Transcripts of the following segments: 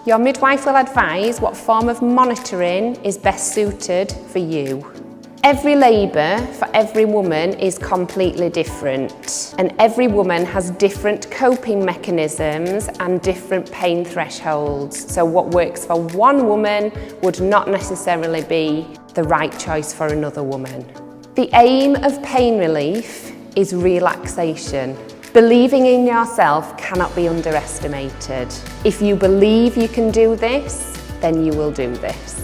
Your midwife will advise what form of monitoring is best suited for you. Every labour for every woman is completely different, and every woman has different coping mechanisms and different pain thresholds. So what works for one woman would not necessarily be the right choice for another woman. The aim of pain relief is relaxation. Believing in yourself cannot be underestimated. If you believe you can do this, then you will do this.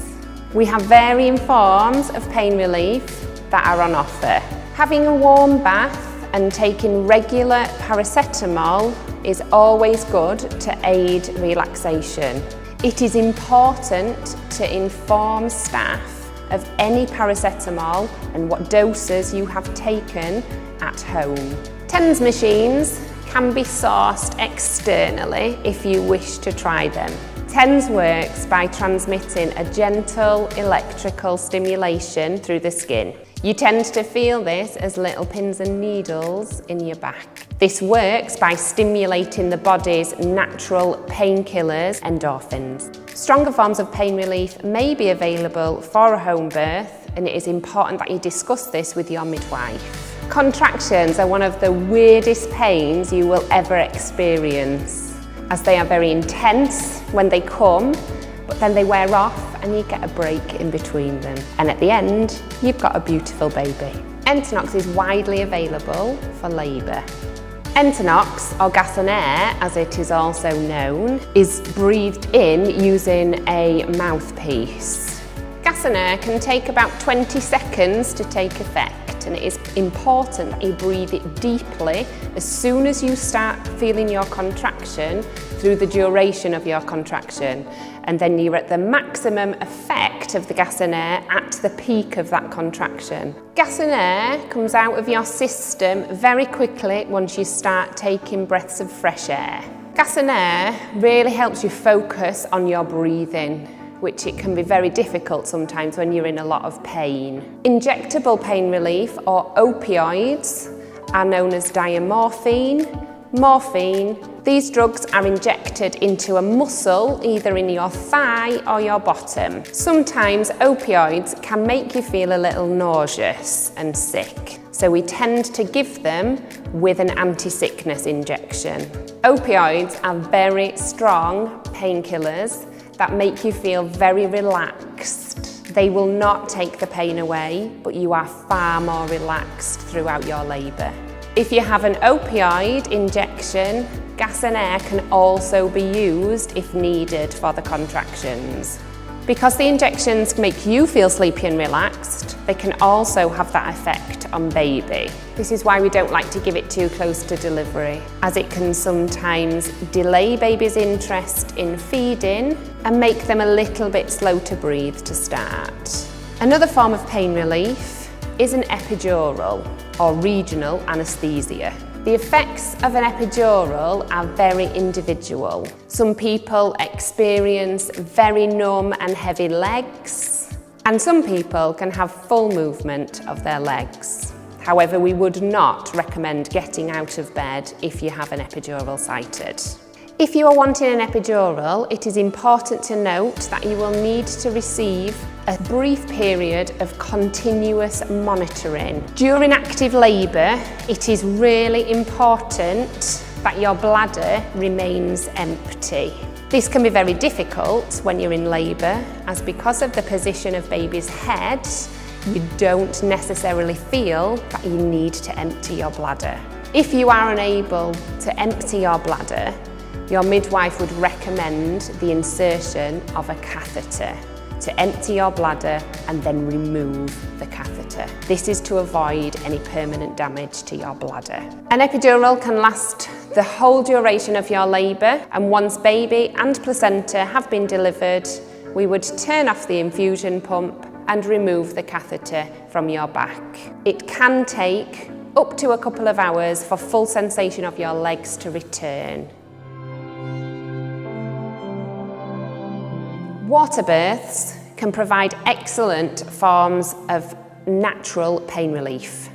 We have varying forms of pain relief that are on offer. Having a warm bath and taking regular paracetamol is always good to aid relaxation. It is important to inform staff of any paracetamol and what doses you have taken at home. TENS machines can be sourced externally if you wish to try them. TENS works by transmitting a gentle electrical stimulation through the skin. You tend to feel this as little pins and needles in your back. This works by stimulating the body's natural painkillers, endorphins. Stronger forms of pain relief may be available for a home birth, and it is important that you discuss this with your midwife. Contractions are one of the weirdest pains you will ever experience, as they are very intense when they come, but then they wear off and you get a break in between them. And at the end, you've got a beautiful baby. Entonox is widely available for labour. Entonox, or gas and air as it is also known, is breathed in using a mouthpiece. Gas and air can take about 20 seconds to take effect, and it is important that you breathe it deeply as soon as you start feeling your contraction through the duration of your contraction, and then you're at the maximum effect of the gas and air at the peak of that contraction. Gas and air comes out of your system very quickly once you start taking breaths of fresh air. Gas and air really helps you focus on your breathing, which it can be very difficult sometimes when you're in a lot of pain. Injectable pain relief, or opioids, are known as diamorphone, morphine. These drugs are injected into a muscle, either in your thigh or your bottom. Sometimes opioids can make you feel a little nauseous and sick, so we tend to give them with an anti-sickness injection. Opioids are very strong painkillers that make you feel very relaxed. They will not take the pain away, but you are far more relaxed throughout your labour. If you have an opioid injection, gas and air can also be used if needed for the contractions. Because the injections make you feel sleepy and relaxed, they can also have that effect on baby. This is why we don't like to give it too close to delivery, as it can sometimes delay baby's interest in feeding and make them a little bit slow to breathe to start. Another form of pain relief is an epidural, or regional anaesthesia. The effects of an epidural are very individual. Some people experience very numb and heavy legs, and some people can have full movement of their legs. However, we would not recommend getting out of bed if you have an epidural sited. If you are wanting an epidural, it is important to note that you will need to receive a brief period of continuous monitoring. During active labour, it is really important that your bladder remains empty. This can be very difficult when you're in labour, as because of the position of baby's head, you don't necessarily feel that you need to empty your bladder. If you are unable to empty your bladder, your midwife would recommend the insertion of a catheter to empty your bladder and then remove the catheter. This is to avoid any permanent damage to your bladder. An epidural can last the whole duration of your labour, and once baby and placenta have been delivered, we would turn off the infusion pump and remove the catheter from your back. It can take up to a couple of hours for full sensation of your legs to return. Water births can provide excellent forms of natural pain relief.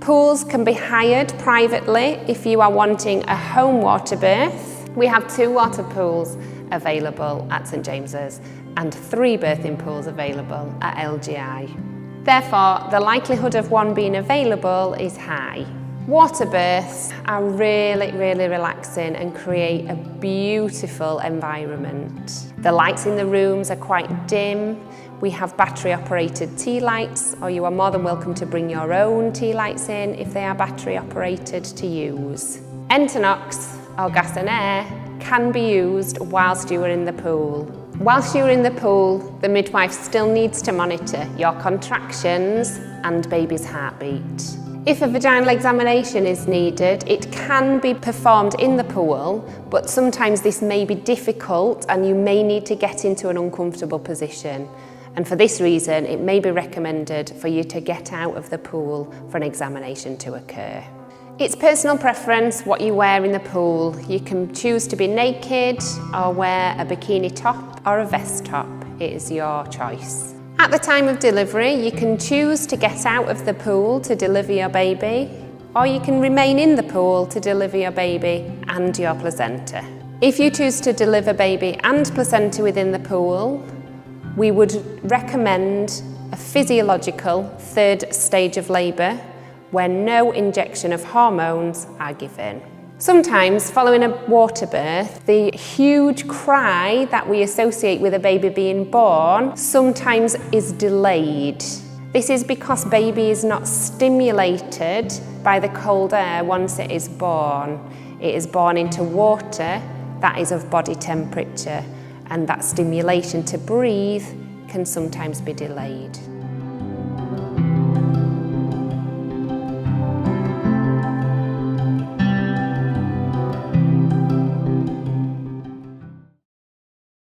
Pools can be hired privately if you are wanting a home water birth. We have 2 water pools available at St James's and 3 birthing pools available at LGI. Therefore, the likelihood of one being available is high. Water births are really relaxing and create a beautiful environment. The lights in the rooms are quite dim. We have battery operated tea lights, or you are more than welcome to bring your own tea lights in if they are battery operated to use. Entonox, or gas and air, can be used whilst you are in the pool. Whilst you're in the pool, the midwife still needs to monitor your contractions and baby's heartbeat. If a vaginal examination is needed, it can be performed in the pool, but sometimes this may be difficult and you may need to get into an uncomfortable position. And for this reason, it may be recommended for you to get out of the pool for an examination to occur. It's personal preference what you wear in the pool. You can choose to be naked or wear a bikini top or a vest top. It is your choice. At the time of delivery, you can choose to get out of the pool to deliver your baby, or you can remain in the pool to deliver your baby and your placenta. If you choose to deliver baby and placenta within the pool, we would recommend a physiological 3rd stage of labour where no injection of hormones are given. Sometimes, following a water birth, the huge cry that we associate with a baby being born sometimes is delayed. This is because baby is not stimulated by the cold air once it is born. It is born into water that is of body temperature, and that stimulation to breathe can sometimes be delayed.